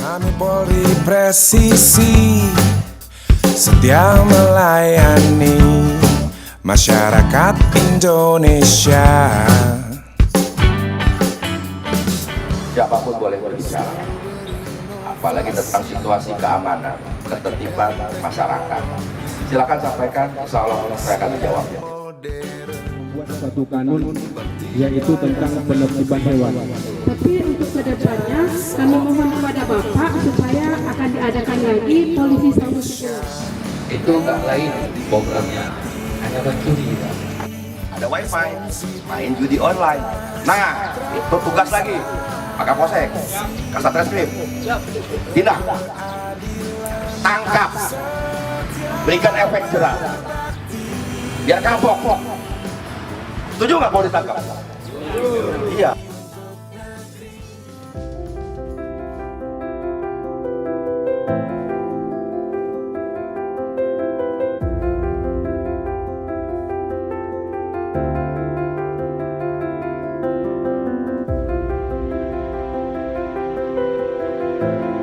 Kami Polri presisi, setia melayani masyarakat Indonesia. Siapapun boleh berbicara, apalagi tentang situasi keamanan, ketertiban masyarakat. Silakan sampaikan, insya Allah saya akan menjawabnya. Buat satu kanun, yaitu tentang penertiban hewan. Tapi untuk kedepannya kami mohon kepada Bapak supaya akan diadakan lagi polisi satu sekolah. Itu nggak lain programnya, hanya mencuri. Ada wifi, main judi online. Nah, itu tugas lagi. Maka Polsek, Kasat Reskrim, tindak, tangkap, berikan efek jerah, biar kapok. Setuju nggak mau ditangkap? Iya. Thank you.